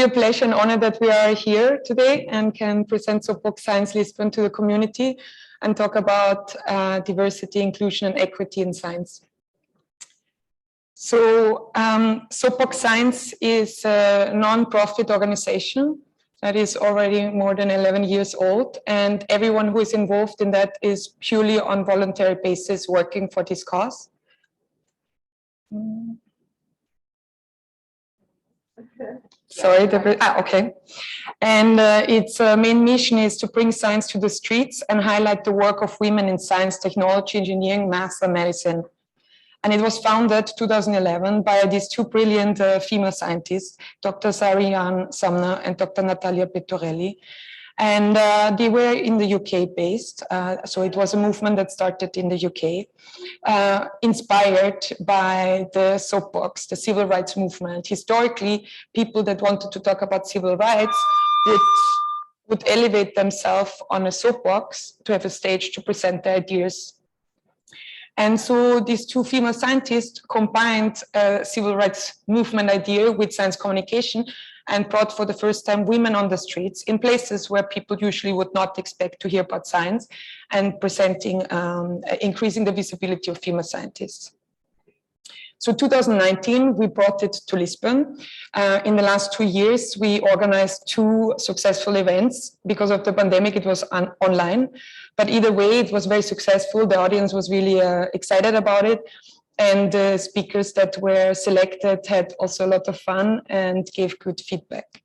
A pleasure and honor that we are here today and can present Soapbox Science Lisbon to the community and talk about diversity, inclusion, and equity in science. So Soapbox Science is a non-profit organization that is already more than 11 years old, and everyone who is involved in that is purely on voluntary basis working for this cause. Sorry, okay. And its main mission is to bring science to the streets and highlight the work of women in science, technology, engineering, math, and medicine. And it was founded 2011 by these two brilliant female scientists, Dr. Sarianne Sumner and Dr. Natalia Pettorelli. And they were in the UK based, so it was a movement that started in the UK, inspired by the Soapbox, the civil rights movement. Historically, people that wanted to talk about civil rights would elevate themselves on a soapbox to have a stage to present their ideas. And so these two female scientists combined a civil rights movement idea with science communication and brought for the first time women on the streets in places where people usually would not expect to hear about science, and presenting, increasing the visibility of female scientists. So 2019, we brought it to Lisbon. In the last 2 years, we organized 2 successful events. Because of the pandemic, it was online, but either way, it was very successful. The audience was really excited about it. And the speakers that were selected had also a lot of fun and gave good feedback.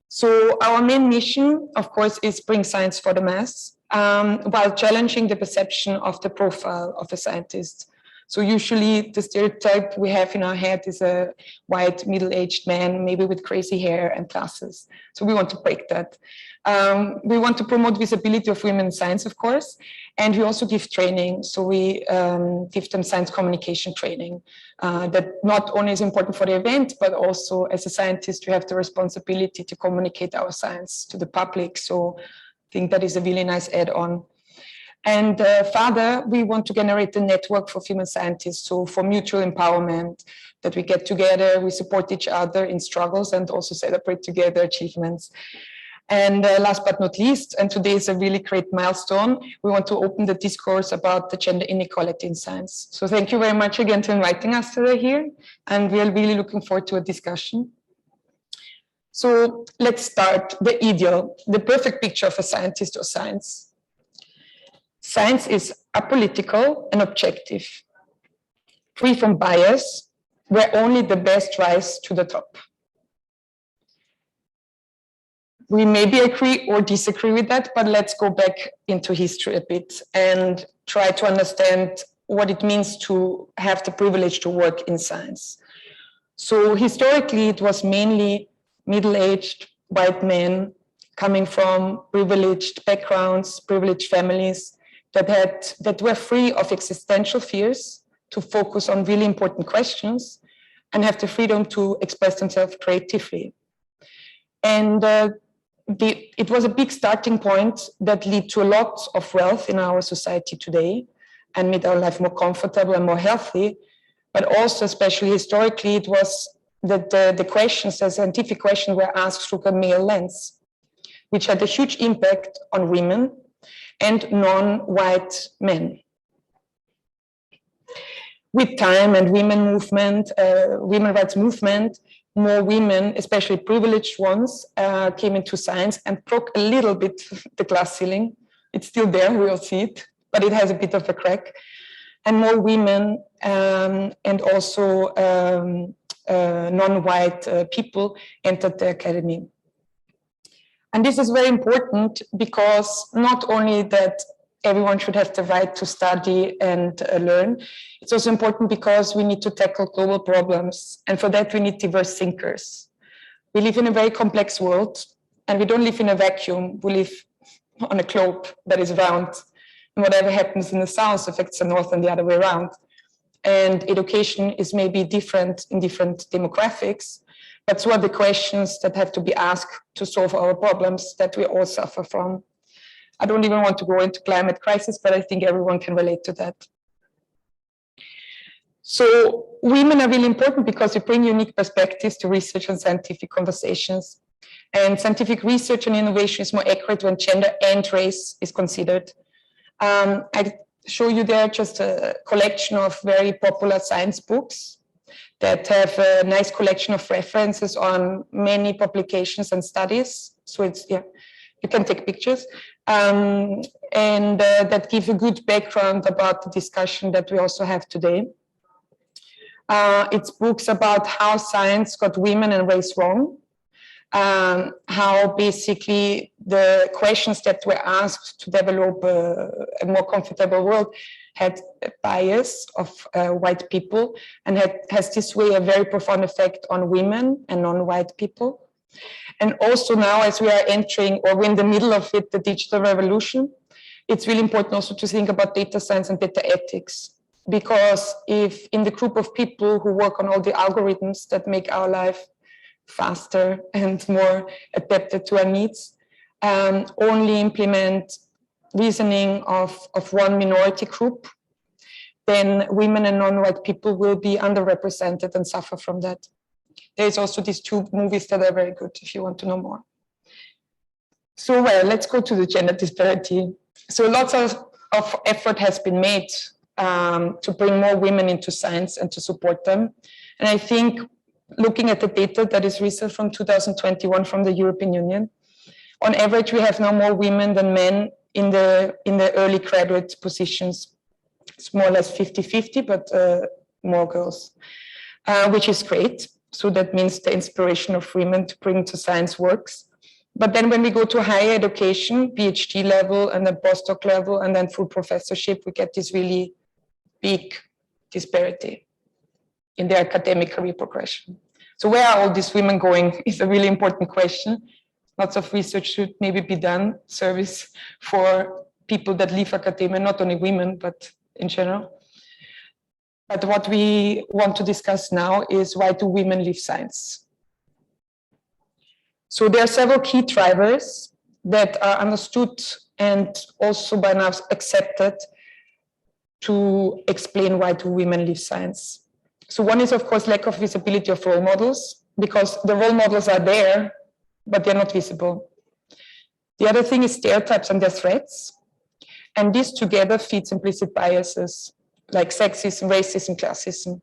So our main mission, of course, is bring science for the mass, while challenging the perception of the profile of a scientist. So usually the stereotype we have in our head is a white, middle-aged man, maybe with crazy hair and glasses. So we want to break that. We want to promote visibility of women in science, of course, and we also give training. So we give them science communication training that not only is important for the event, but also as a scientist, we have the responsibility to communicate our science to the public. So I think that is a really nice add-on. And further, we want to generate a network for female scientists, so for mutual empowerment, that we get together, we support each other in struggles and also celebrate together achievements. And last but not least, and today is a really great milestone, we want to open the discourse about the gender inequality in science. So thank you very much again for inviting us today here, and we are really looking forward to a discussion. So let's start. The ideal, the perfect picture of a scientist or science. Science is apolitical and objective, free from bias, where only the best rise to the top. We maybe agree or disagree with that, but let's go back into history a bit and try to understand what it means to have the privilege to work in science. So historically, it was mainly middle-aged white men coming from privileged backgrounds, privileged families, that were free of existential fears to focus on really important questions and have the freedom to express themselves creatively. And it was a big starting point that led to a lot of wealth in our society today and made our life more comfortable and more healthy. But also, especially historically, it was that the questions, the scientific questions, were asked through a male lens, which had a huge impact on women and non-white men. With time and women rights movement, more women, especially privileged ones, came into science and broke a little bit the glass ceiling. It's still there, we'll see it, but it has a bit of a crack. And more women and also non-white people entered the academy. And this is very important because not only that everyone should have the right to study and learn, it's also important because we need to tackle global problems. And for that, we need diverse thinkers. We live in a very complex world, and we don't live in a vacuum. We live on a globe that is round. And whatever happens in the south affects the north and the other way around. And education is maybe different in different demographics. But so are the questions that have to be asked to solve our problems that we all suffer from. I don't even want to go into climate crisis, but I think everyone can relate to that. So women are really important because they bring unique perspectives to research and scientific conversations. And scientific research and innovation is more accurate when gender and race is considered. I show you there just a collection of very popular science books that have a nice collection of references on many publications and studies. So it's, yeah, you can take pictures. And that give a good background about the discussion that we also have today. It's books about how science got women and race wrong. How basically the questions that were asked to develop a more comfortable world had a bias of white people and has this way a very profound effect on women and non-white people. And also now, as we are entering, or we're in the middle of it, the digital revolution, it's really important also to think about data science and data ethics. Because if in the group of people who work on all the algorithms that make our life faster and more adapted to our needs, only implement reasoning of one minority group, then women and non-white people will be underrepresented and suffer from that. There's also these two movies that are very good if you want to know more. So, well, let's go to the gender disparity. So lots of effort has been made to bring more women into science and to support them. And I think looking at the data that is recent from 2021 from the European Union, on average, we have now more women than men in the early graduate positions. It's more or less 50-50, but more girls, which is great. So that means the inspiration of women to bring to science works. But then when we go to higher education, PhD level and then postdoc level and then full professorship, we get this really big disparity in their academic career progression. So where are all these women going is a really important question. Lots of research should maybe be done, service for people that leave academia, not only women, but in general. But what we want to discuss now is why do women leave science? So there are several key drivers that are understood and also by now accepted to explain why do women leave science. So one is, of course, lack of visibility of role models, because the role models are there, but they're not visible. The other thing is stereotypes and their threats. And these together feeds implicit biases like sexism, racism, classism.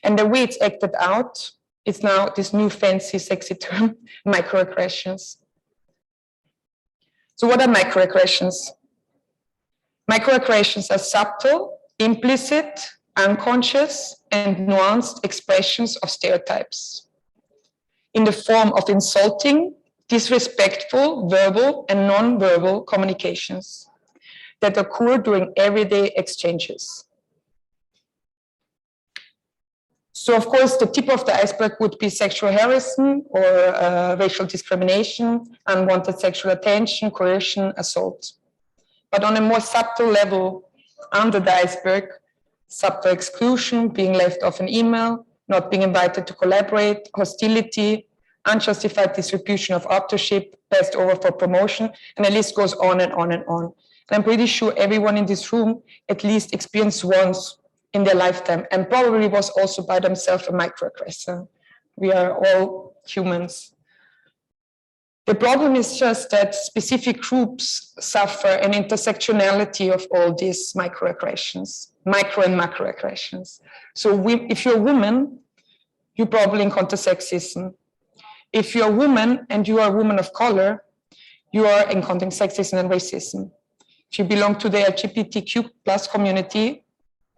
And the way it's acted out is now this new fancy, sexy term, microaggressions. So what are microaggressions? Microaggressions are subtle, implicit, unconscious, and nuanced expressions of stereotypes in the form of insulting, disrespectful, verbal, and non-verbal communications that occur during everyday exchanges. So, of course, the tip of the iceberg would be sexual harassment or racial discrimination, unwanted sexual attention, coercion, assault. But on a more subtle level, under the iceberg, subtle exclusion, being left off an email, not being invited to collaborate, hostility, unjustified distribution of authorship, passed over for promotion, and the list goes on and on and on. And I'm pretty sure everyone in this room at least experienced once in their lifetime, and probably was also by themselves a microaggressor. We are all humans. The problem is just that specific groups suffer an intersectionality of all these microaggressions, micro and macroaggressions. So if you're a woman, you probably encounter sexism. If you're a woman and you are a woman of color, you are encountering sexism and racism. If you belong to the LGBTQ plus community,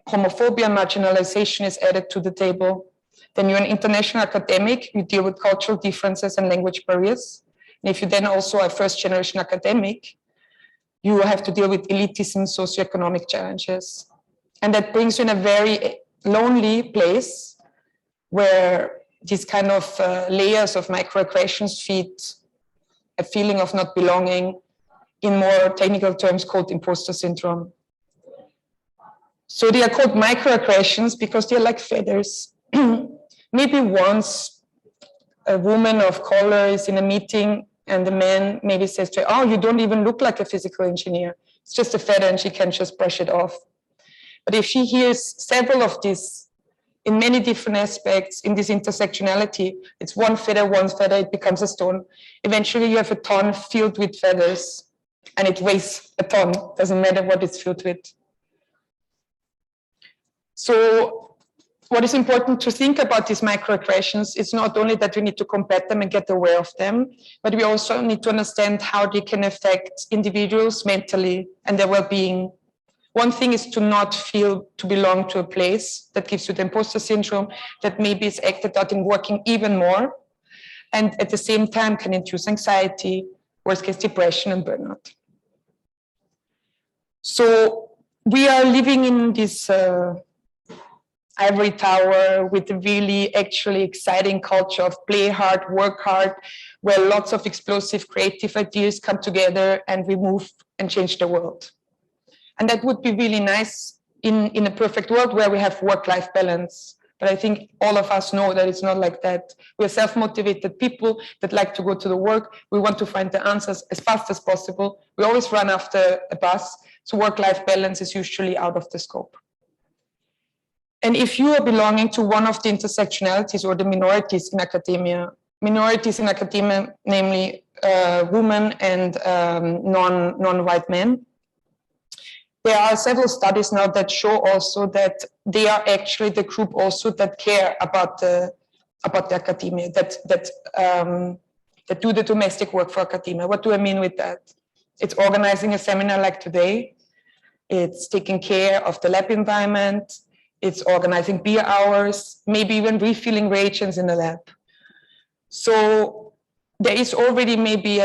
homophobia and marginalization is added to the table. Then you're an international academic, you deal with cultural differences and language barriers. And if you then also are a first-generation academic, you have to deal with elitism, socioeconomic challenges. And that brings you in a very lonely place where these kind of layers of microaggressions feed a feeling of not belonging, in more technical terms called imposter syndrome. So they are called microaggressions because they're like feathers. Maybe once a woman of color is in a meeting and the man maybe says to her, oh, you don't even look like a physical engineer. It's just a feather and she can just brush it off. But if she hears several of these in many different aspects in this intersectionality. It's one feather, it becomes a stone. Eventually you have a ton filled with feathers and it weighs a ton, doesn't matter what it's filled with. So what is important to think about these microaggressions is not only that we need to combat them and get aware of them, but we also need to understand how they can affect individuals mentally and their well-being. One thing is to not feel to belong to a place that gives you the imposter syndrome that maybe is acted out in working even more, and at the same time can induce anxiety, worst case depression and burnout. So we are living in this ivory tower with a really actually exciting culture of play hard, work hard, where lots of explosive creative ideas come together and we move and change the world. And that would be really nice in a perfect world where we have work-life balance. But I think all of us know that it's not like that. We're self-motivated people that like to go to the work. We want to find the answers as fast as possible. We always run after a bus. So work-life balance is usually out of the scope. And if you are belonging to one of the intersectionalities or the minorities in academia, namely women and non-white men, there are several studies now that show also that they are actually the group also that care about the academia, that do the domestic work for academia. What do I mean with that? It's organizing a seminar like today. It's taking care of the lab environment. It's organizing beer hours, maybe even refilling reagents in the lab. So there is already maybe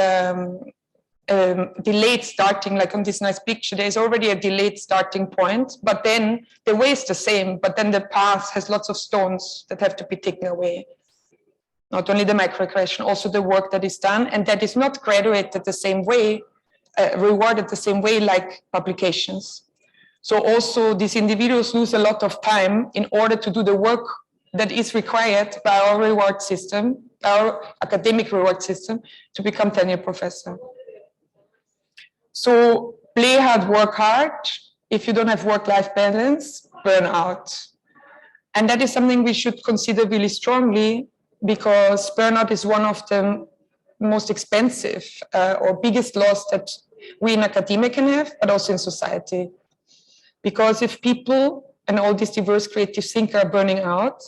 delayed starting, like on this nice picture, there's already a delayed starting point, but then the way is the same, but then the path has lots of stones that have to be taken away. Not only the microaggression, also the work that is done, and that is not graduated the same way, rewarded the same way like publications. So also these individuals lose a lot of time in order to do the work that is required by our reward system, our academic reward system, to become tenure professor. So play hard, work hard. If you don't have work-life balance, burn out. And that is something we should consider really strongly, because burnout is one of the most expensive or biggest loss that we in academia can have, but also in society. Because if people and all these diverse creative thinkers are burning out,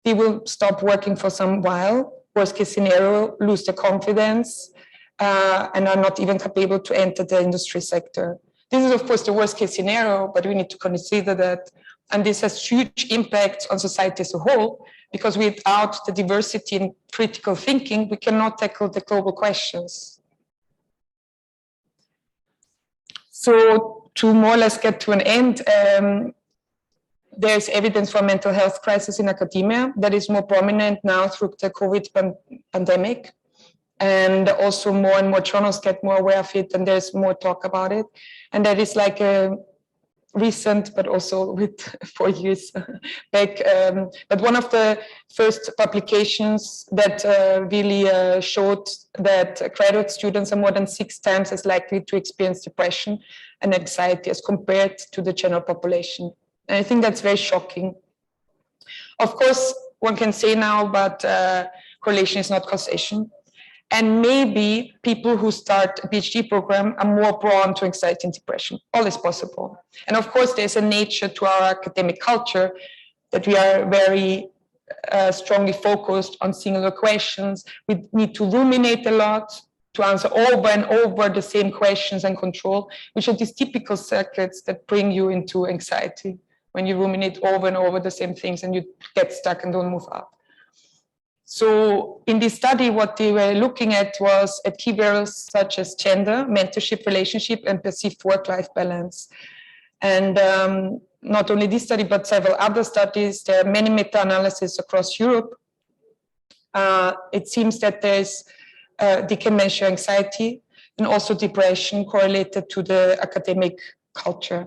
they will stop working for some while, worst case scenario, lose their confidence, and are not even capable to enter the industry sector. This is, of course, the worst case scenario, but we need to consider that. And this has huge impacts on society as a whole, because without the diversity in critical thinking, we cannot tackle the global questions. So to more or less get to an end, there's evidence for mental health crisis in academia that is more prominent now through the COVID pandemic. And also more and more journals get more aware of it, and there's more talk about it. And that is like a recent, but also with 4 years back. But one of the first publications that really showed that graduate students are more than 6 times as likely to experience depression and anxiety as compared to the general population. And I think that's very shocking. Of course, one can say now, but correlation is not causation. And maybe people who start a PhD program are more prone to anxiety and depression. All is possible. And of course, there's a nature to our academic culture that we are very strongly focused on singular questions. We need to ruminate a lot, to answer over and over the same questions and control, which are these typical circuits that bring you into anxiety when you ruminate over and over the same things and you get stuck and don't move up. So in this study, what they were looking at was at key variables such as gender, mentorship, relationship, and perceived work-life balance. And not only this study, but several other studies. There are many meta-analyses across Europe. It seems that they can measure anxiety and also depression correlated to the academic culture,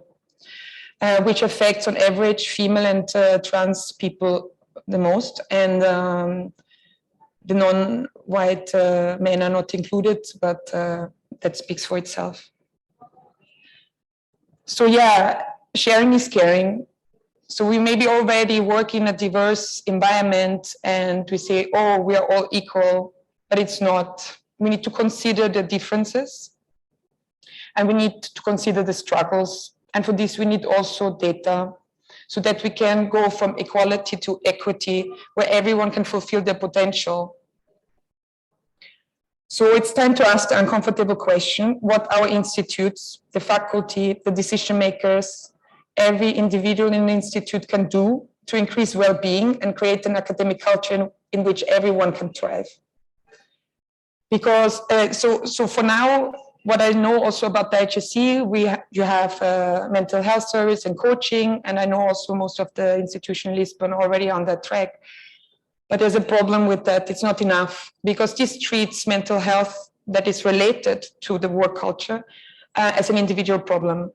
which affects on average female and trans people the most. And the non-white men are not included, but that speaks for itself. So yeah, sharing is caring. So we maybe already work in a diverse environment and we say, oh, we are all equal, but it's not. We need to consider the differences and we need to consider the struggles. And for this, we need also data so that we can go from equality to equity, where everyone can fulfill their potential. So it's time to ask the uncomfortable question, what our institutes, the faculty, the decision makers, every individual in the institute can do to increase well-being and create an academic culture in which everyone can thrive. Because, so for now, what I know also about the HSE, you have mental health service and coaching, and I know also most of the institution in Lisbon already on that track. But there's a problem with that. It's not enough because this treats mental health that is related to the work culture as an individual problem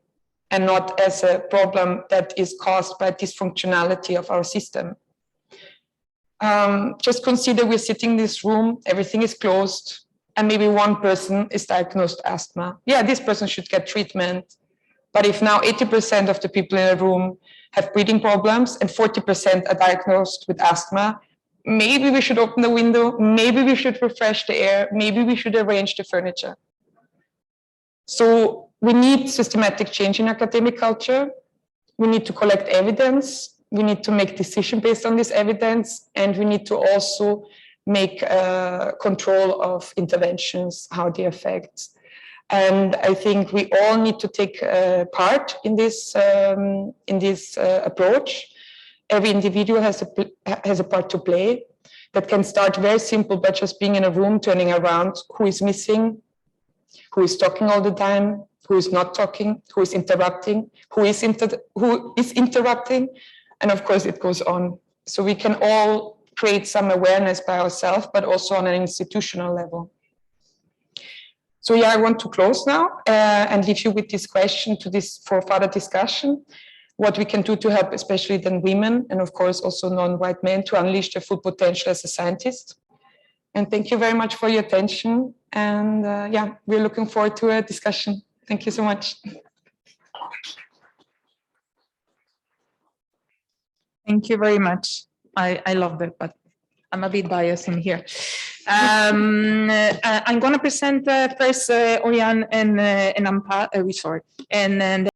and not as a problem that is caused by dysfunctionality of our system. Just consider we're sitting in this room, everything is closed, and maybe one person is diagnosed asthma. Yeah, this person should get treatment. But if now 80% of the people in the room have breathing problems and 40% are diagnosed with asthma, maybe we should open the window, maybe we should refresh the air, maybe we should arrange the furniture. So we need systematic change in academic culture. We need to collect evidence. We need to make decisions based on this evidence. And we need to also make control of interventions, how they affect. And I think we all need to take part in this approach. Every individual has a part to play that can start very simple by just being in a room, turning around, who is missing, who is talking all the time, who is not talking, who is interrupting, who is interrupting, and of course it goes on. So we can all create some awareness by ourselves, but also on an institutional level. So yeah, I want to close now and leave you with this question for further discussion. What we can do to help, especially then women, and of course also non-white men, to unleash their full potential as a scientist. And thank you very much for your attention. And yeah, we're looking forward to a discussion. Thank you so much. Thank you very much. I loved it, but I'm a bit biased in here. I'm going to present first Oriane and Ampa, sorry, and then